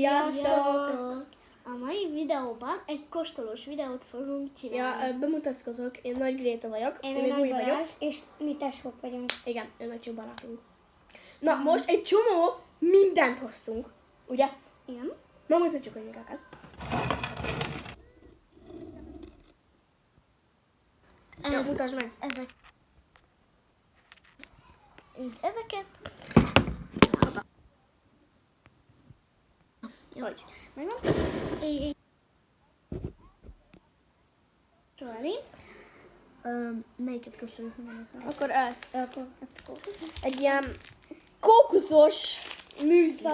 Sziasztok! A mai videóban egy kóstolós videót fogunk csinálni. Ja, bemutatkozok, én Nagy Gréta vagyok. Én Nagy Balázs, és mi tesók vagyunk. Igen, én Nagy barátunk. Na, most egy csomó mindent hoztunk, ugye? Igen. Na, mutatjuk a nyugakat. Ja, mutasd meg. Ezeket. Hogy? Megvan. Sorolni. Melyiket köszönjük meg? Akkor ez. Egy ilyen kókuszos műzli.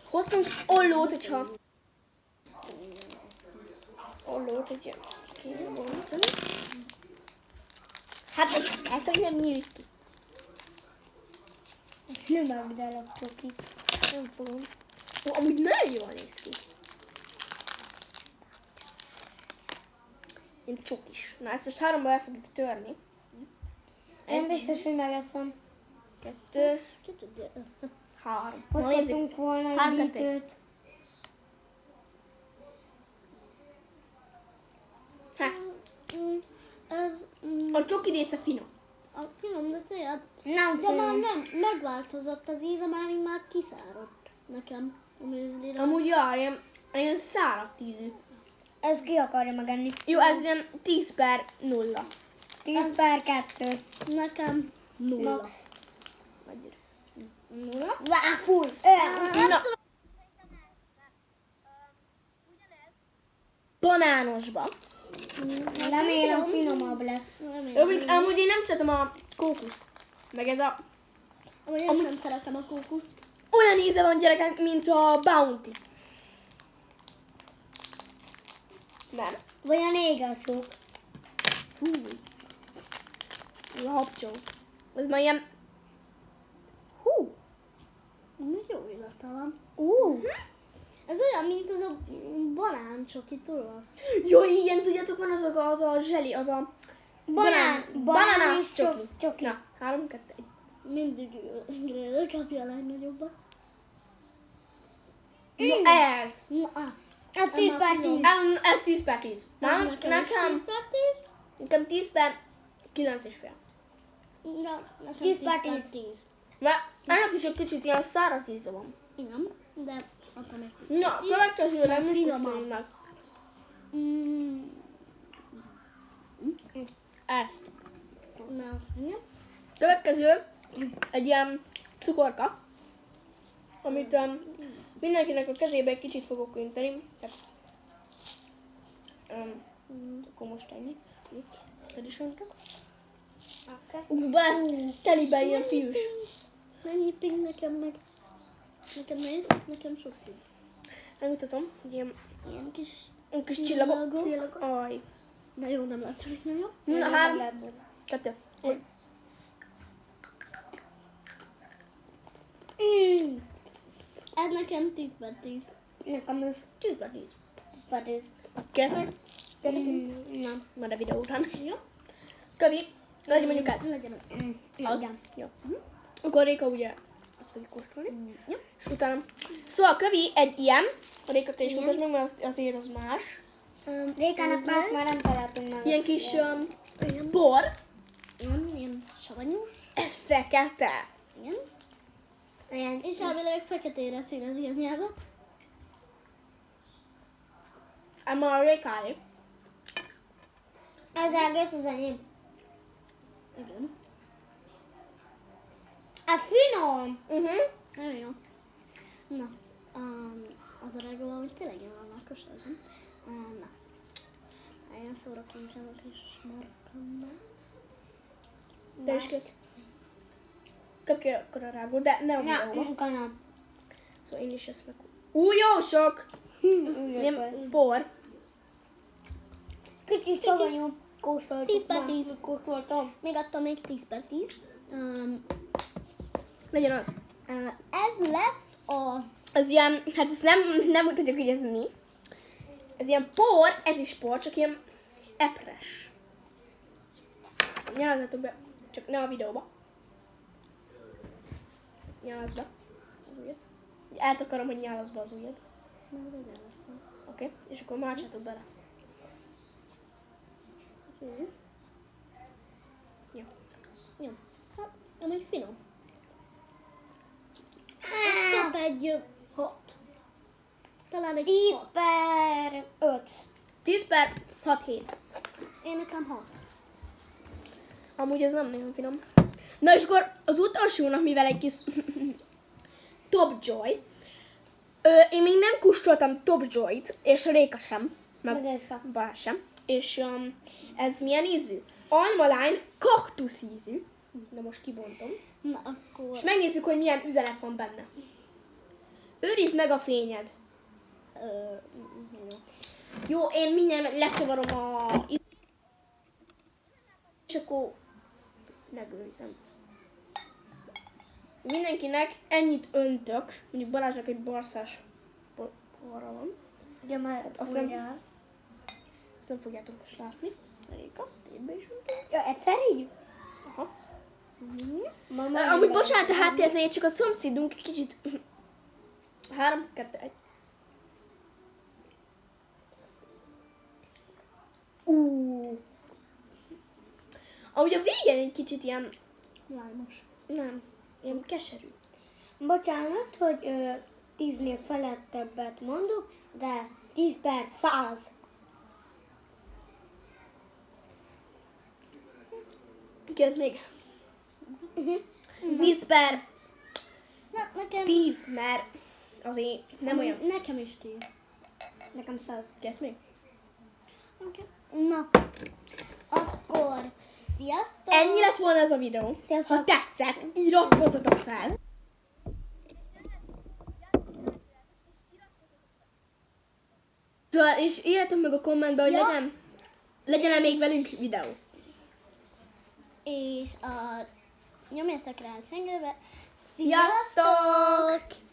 Hoztunk ollót, hogyha... Ollót, egy ilyen kéne bontani. Hát ez hogy nem nyílik ki. Nem vágd el a csokit. Nem fogom. Ó, amúgy nagyon jól néz ki. Én csokis. Na, ezt most háromba el fogjuk törni. Nem biztos, hogy megeszem. 2, 3. Hozhatunk volna egy Három, hűtőt. Ez A csoki része finom. a finom, de tényleg. Nem De már finom. nem, megváltozott az íze, már így már kiszáradt nekem a műzlire. Amúgy ilyen száradt ízű. Ez ki akarja megenni? Jó, ez ilyen 10/0. 10/2. Nekem 0. Max. Vagy 0. Váfusz! Na. Banánosba. Remélem finomabb lesz. Amúgy én nem szeretem a kókuszt. Meg ez a... Amúgy én nem szeretem a kókuszt. Olyan íze van, gyerekek, mint a Bounty. Nem. Vagy a négacsok. Fú. Ez a habcsó. Ez már ilyen... Hú. Jó illata van. Uh. Ez olyan, mint az a banáncsoki, tudod? Jó, igen, tudjátok, van az a zseli, az a... Bananász és csoki. Na, 3, 2, 1. Mindig Gréda kapja a legnagyobbat. Na, ez. Na, A 10/10. Ez 10/10. Nekem 10/9,5. Nekem 10/10. 10. Mert ennek is egy kicsit ilyen száraz íze van. Igen, de akkor meg. Na, következőre mit finomabb. kóstoljunk meg? Ezt. Na, igen. Következő egy ilyen cukorka, amit mindenkinek a kezébe egy kicsit fogok önteni. Akkor most ennyi. Te is öntek. Telibe ilyen fiús. Mennyi ping nekem meg? Nekem néz, nekem sok ping. Megmutatom, hogy ilyen Ilyen kis csillagok. csillagok. Aj. De jó, nem látszik nagyon. Na, 3, 2, 1. Ez nekem 10/10. Nekem is 10/10. 10/10. Kezdve? Nem. Majd a videó után. Jó? Kövi, legyen mondjuk ez. Legyen. Az? Igen. Jó. Akkor Réka ugye azt fogjuk kóstolni. Jó. És utána... Szóval Kövi egy ilyen. A Réka, te is mutasd meg, mert azért az más. Rékának más már nem találtunk meg. Ilyen kis Igen. bor. Ilyen savanyús. Ez fekete. Igen. Ilyen És elvileg feketére színezi az nyelvet. Ez már a Rékáé. az egész az enyém. Igen. A finom! Nagyon jó. Na, az a regó, amit tényleg jól vannak kóstolni. Na. Ilyen szórakozások is markamban. De is kész. Kap ki akkor a rágó, de ne a videóba. Nem. Szóval én is ezt meg... Jó sok! Ilyen bor. Kicsit savanyú kóstoltuk. 10/10. Kóstoltam. Még attól még 10/10. Legyen az. Ez lesz a... Ez ilyen, hát ezt nem mutatjuk, hogy ez mi. Ez ilyen por, ez is por, csak ilyen epres. Nyelazzatok be, csak ne a videóba. Nyelazz be. Ez ugye. Eltakarom, hogy nyálaszba az ujjad. Meg legyen aztán. Oké, és akkor márcsátok bele. Jó. Jó. Hát, amúgy finom. Ez kap egy 6. Talán egy 10 6. per 5. 10 per 6-7. Én nekem 6. Amúgy ez nem nagyon finom. Na és akkor az utolsónak, mivel egy kis Top Joy. Én még nem kóstoltam Top Joy-t, és Réka sem. Meg én sem. Balázs sem. És ez milyen ízű? Almalány kaktusz ízű. Na most kibontom. Na akkor... És megnézzük, hogy milyen üzenet van benne. Őrizd meg a fényed. Jó. Jó, én mindjárt lecsavarom a... És akkor megőrizem. Mindenkinek ennyit öntök. Mondjuk Balázsnak egy barszás porra van. Ugye már Azt nem fogjátok most látni. Réka, tétbe is öntök. Ja, egyszer így? Aha. Mama, Amúgy bocsánat, a háttérzőjét csak a szomszédunk kicsit... 3, 2, 1. Ahogy a végén egy kicsit ilyen... Lájmos. Nem, ilyen keserű. Bocsánat, hogy 10-nél felettebbet mondok, de 10 per 100. Kezd még. 10 per Na, nekem... 10, mert azért nem olyan. Nekem is 10. Nekem 100. Kezd még. Okay. Na, akkor sziasztok! Ennyi lett volna ez a videó. Sziasztok! Ha tetszett, iratkozzatok fel. Szóval, és írjátok meg a kommentbe, hogy Ja. legyen még velünk videó. És nyomjátok rá a csengőbe. Sziasztok!